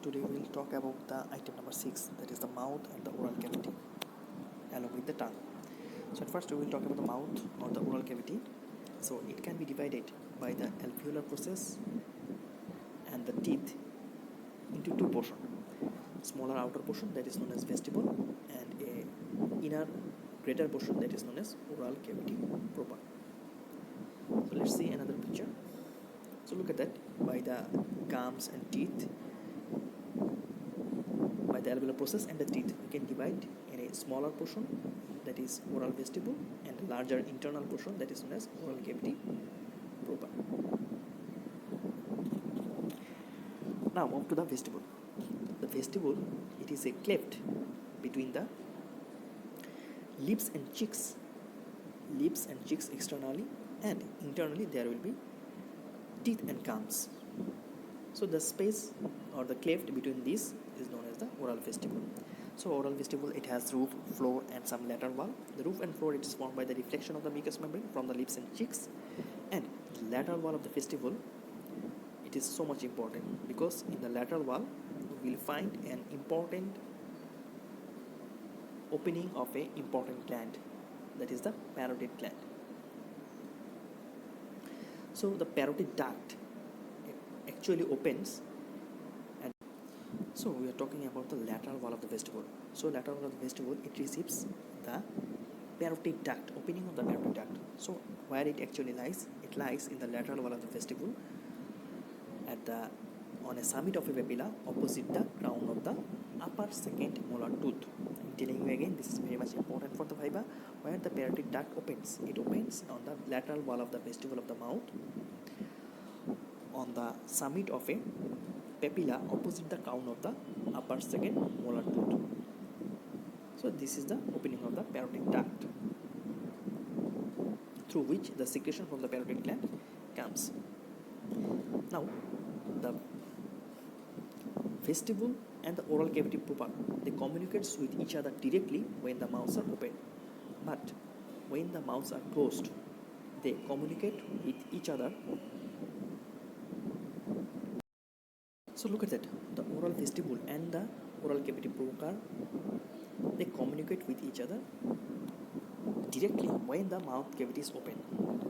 today we will talk about the item number 6, that is the mouth and the oral cavity along with the tongue. So at first we will talk about the mouth or the oral cavity. So it can be divided by the alveolar process and the teeth into two portions. Smaller outer portion, that is known as vestibule, and a inner greater portion, that is known as oral cavity proper. So let's see another picture. So look at that. By the gums and teeth, by the alveolar process and the teeth, we can divide in a smaller portion, that is oral vestibule, and a larger internal portion, that is known as oral cavity proper. Now move to the vestibule. The vestibule, it is a cleft between the lips and cheeks externally, and internally there will be teeth and gums. So the space or the cleft between these is known as the oral vestibule. So oral vestibule, it has roof, floor and some lateral wall. The roof and floor, it is formed by the reflection of the mucous membrane from the lips and cheeks, and the lateral wall of the vestibule, it is so much important because in the lateral wall we will find an important opening of a important gland, that is the parotid gland. So the parotid duct actually opens, and so we are talking about the lateral wall of the vestibule. So lateral wall of the vestibule, it receives the parotid duct, opening of the parotid duct. So where it actually lies, it lies in the lateral wall of the vestibule on a summit of a papilla opposite the crown of the upper second molar tooth. I'm telling you again, this is very much important for the fiber. Where the parotid duct opens, it opens on the lateral wall of the vestibule of the mouth on the summit of a papilla opposite the crown of the upper second molar tooth. So this is the opening of the parotid duct through which the secretion from the parotid gland comes. Now the vestibule and the oral cavity proper, they communicate with each other directly when the mouths are open, but when the mouths are closed, they communicate with each other. So look at that, the oral vestibule and the oral cavity proper, they communicate with each other directly when the mouth cavity is open,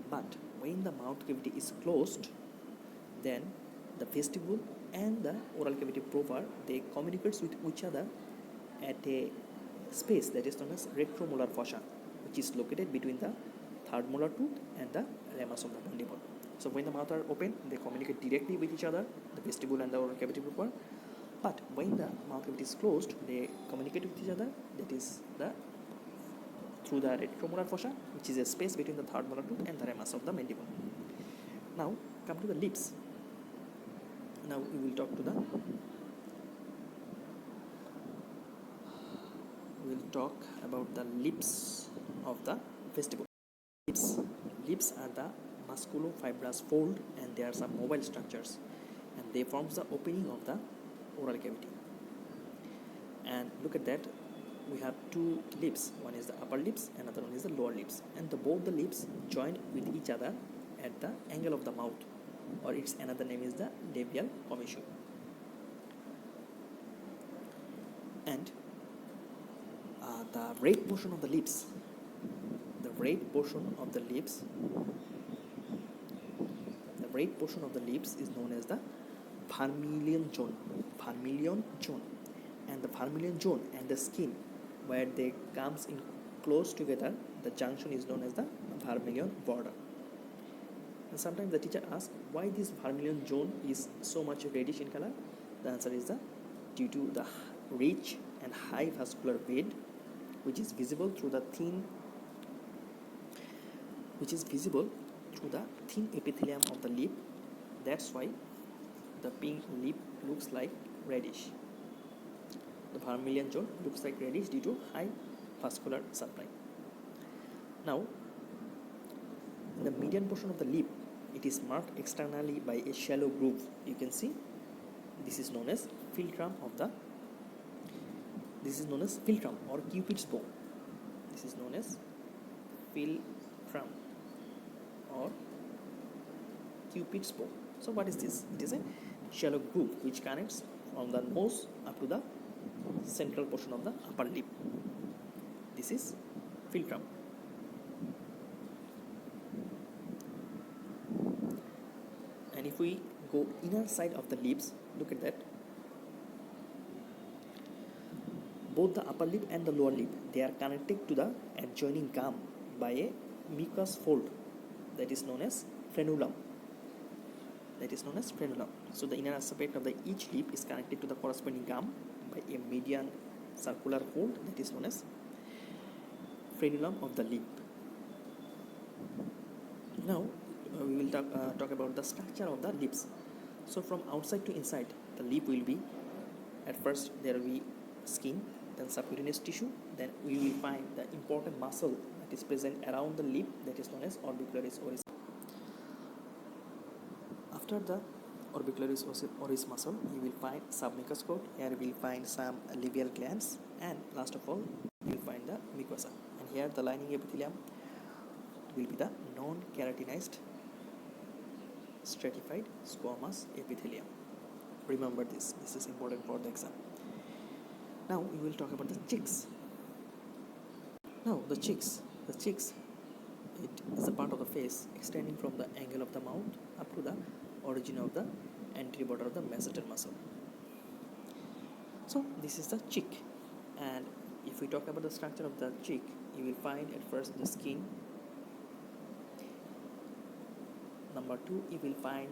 but when the mouth cavity is closed, then the vestibule and the oral cavity proper, they communicate with each other at a space that is known as retromolar fossa, which is located between the third molar tooth and the ramus of the mandible. So when the mouth are open, they communicate directly with each other, the vestibule and the oral cavity proper. But when the mouth cavity is closed, they communicate with each other, that is through the retromolar fossa, which is a space between the third molar tooth and the ramus of the mandible. Now come to the lips. Now we will talk about the lips of the vestibule. Lips are the musculofibrous fold, and they are some mobile structures, and they forms the opening of the oral cavity. And look at that, we have two lips, one is the upper lips, another one is the lower lips, and both the lips join with each other at the angle of the mouth, or its another name is the labial commissure. And the red portion of the lips is known as the vermilion zone, and the vermilion zone and the skin, where they comes in close together, the junction is known as the vermilion border. And sometimes the teacher asks why this vermilion zone is so much reddish in color. The answer is due to the rich and high vascular bed, which is visible through the thin epithelium of the lip. That's why the pink lip looks like reddish. The vermilion zone looks like reddish due to high vascular supply. Now, in the median portion of the lip, it is marked externally by a shallow groove. You can see this is known as philtrum or Cupid's bow. This is known as philtrum or Cupid's bow. So what is this? It is a shallow groove which connects from the nose up to the central portion of the upper lip. This is philtrum. And if we go inner side of the lips, look at that. Both the upper lip and the lower lip, they are connected to the adjoining gum by a mucous fold that is known as frenulum. So the inner aspect of the each lip is connected to the corresponding gum by a median circular fold that is known as frenulum of the lip. Now we will talk about the structure of the lips. So from outside to inside, the lip will be, at first there will be skin, then subcutaneous tissue, then we will find the important muscle that is present around the lip that is known as orbicularis oris. After the orbicularis oris muscle, you will find submucous coat. Here we will find some labial glands, and last of all you will find the mucosa. And here the lining epithelium will be the non-keratinized stratified squamous epithelium. Remember this is important for the exam. Now we will talk about the cheeks. Now the cheeks, it is a part of the face extending from the angle of the mouth up to the origin of the anterior border of the masseter muscle. So this is the cheek, and if we talk about the structure of the cheek, you will find at first the skin. Number 2, you will find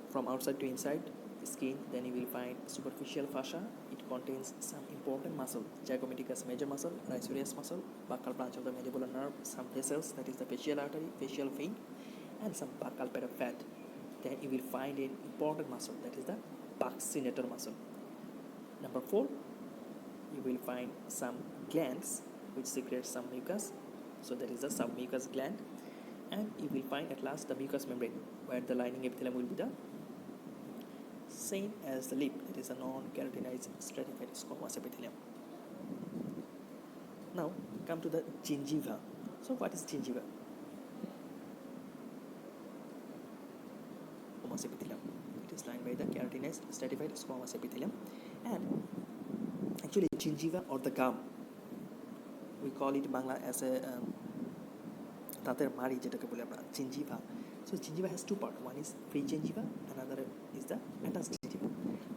from outside to inside skin. Then you will find superficial fascia. It contains some important muscle: zygomaticus major muscle, rhizolius muscle, buccal branch of the mandibular nerve, some vessels, that is the facial artery, facial vein, and some buccal pad of fat. Then you will find an important muscle, that is the buccinator muscle. Number 4, you will find some glands which secrete some mucus, so that is the submucous gland. And you will find at last the mucous membrane, where the lining epithelium will be the same as the lip, it is a non-keratinized stratified squamous epithelium. Now come to the gingiva. So what is gingiva? Squamous epithelium. It is lined by the keratinized stratified squamous epithelium, and actually gingiva or the gum, we call it Bangla as a দাঁতের মাড়ি যেটাকে বলি আমরা gingiva. So gingiva has two parts. One is free gingiva, another is the attached gingiva.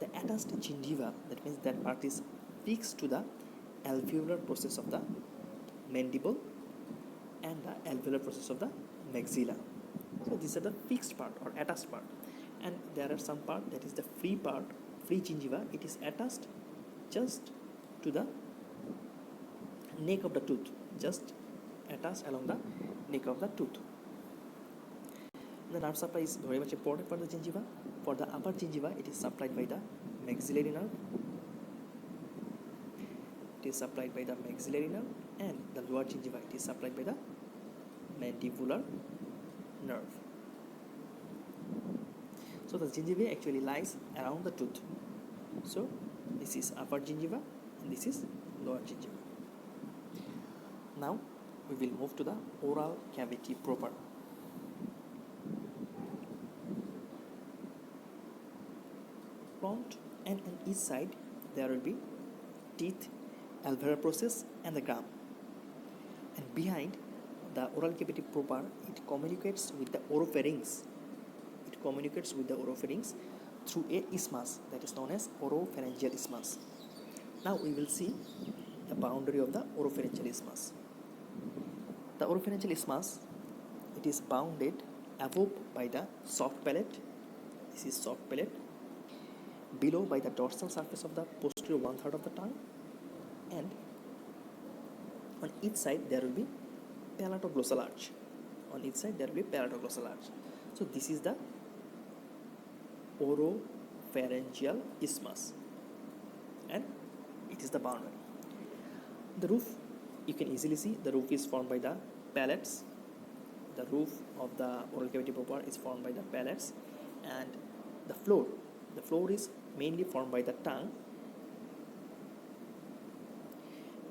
The attached gingiva, that means that part is fixed to the alveolar process of the mandible and the alveolar process of the maxilla. So these are the fixed part or attached part, and there are some part that is the free part, free gingiva. It is attached just to the neck of the tooth, just attached along the neck of the tooth. The nerve supply is very much important for the gingiva. For the upper gingiva, it is supplied by the maxillary nerve. And the lower gingiva, it is supplied by the mandibular nerve. So the gingiva actually lies around the tooth. So this is upper gingiva and this is lower gingiva. Now we will move to the oral cavity proper. Front and on each side there will be teeth, alveolar process and the gum. And behind the oral cavity proper, it communicates with the oropharynx. Through a isthmus that is known as oropharyngeal isthmus. Now we will see the boundary of the oropharyngeal isthmus. The oropharyngeal isthmus, it is bounded above by the soft palate. This is soft palate. Below by the dorsal surface of the posterior 1/3 of the tongue, and on each side there will be palatoglossal arch. So this is the oropharyngeal isthmus, and it is the boundary. The roof, you can easily see the roof is formed by the palates. The roof of the oral cavity proper is formed by the palates, and the floor is mainly formed by the tongue,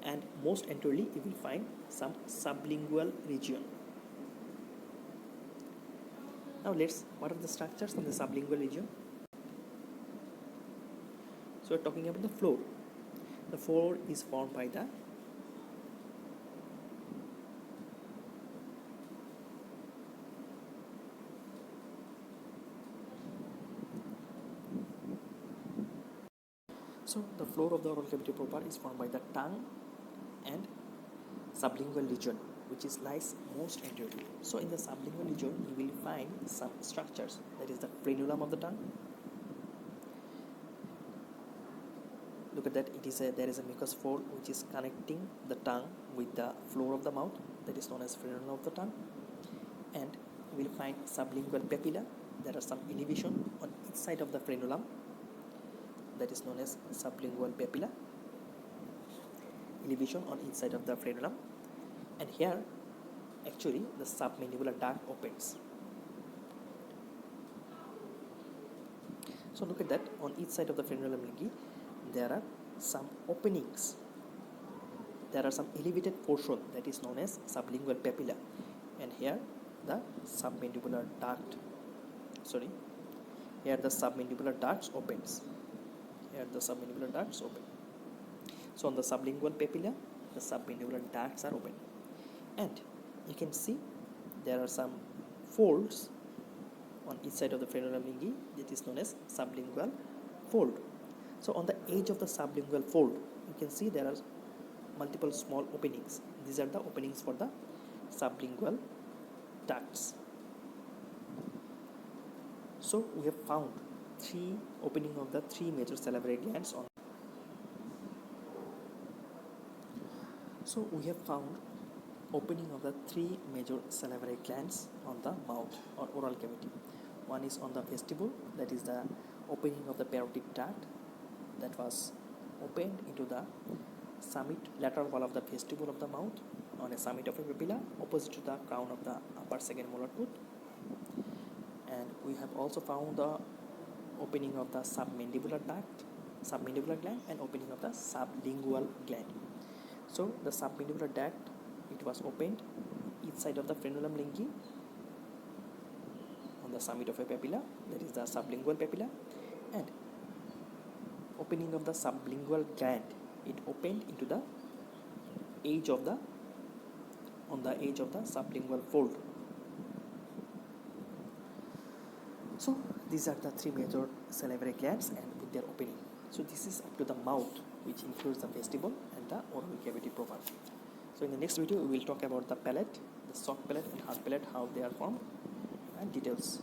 and most anteriorly you will find some sublingual region. Now what are the structures in the sublingual region? So we're talking about the floor. The floor is formed by the floor of the oral cavity proper is formed by the tongue and sublingual region, which is lies most anteriorly. So in the sublingual region, you will find some structures. That is the frenulum of the tongue. Look at that. There is a mucous fold which is connecting the tongue with the floor of the mouth. That is known as frenulum of the tongue. And you will find sublingual papilla. There are some elevation on each side of the frenulum. That is known as sublingual papilla. Elevation on each side of the frenulum. And here, actually, the submandibular duct opens. So look at that. On each side of the frenulum linguae, there are some openings. There are some elevated portion that is known as sublingual papilla. And here, the submandibular duct. Here the submandibular ducts opens. So on the sublingual papilla, the submandibular ducts are open. And you can see there are some folds on each side of the frenulum linguae that is known as sublingual fold. So on the edge of the sublingual fold, you can see there are multiple small openings. These are the openings for the sublingual ducts. So we have found opening of the three major salivary glands on. So we have found opening of the three major salivary glands on the mouth or oral cavity. One is on the vestibule, that is the opening of the parotid duct that was opened into the summit lateral wall of the vestibule of the mouth on a summit of a papilla opposite to the crown of the upper second molar tooth. And we have also found the opening of the submandibular gland, and opening of the sublingual gland. So the submandibular duct, it was opened each side of the frenulum linguae on the summit of a papilla, that is the sublingual papilla, and opening of the sublingual gland, it opened into the edge of the sublingual fold. So these are the three major salivary glands and with their opening. So this is up to the mouth, which includes the vestibule and the oral cavity proper. So in the next video, we will talk about the palate, the soft palate and hard palate, how they are formed, and details.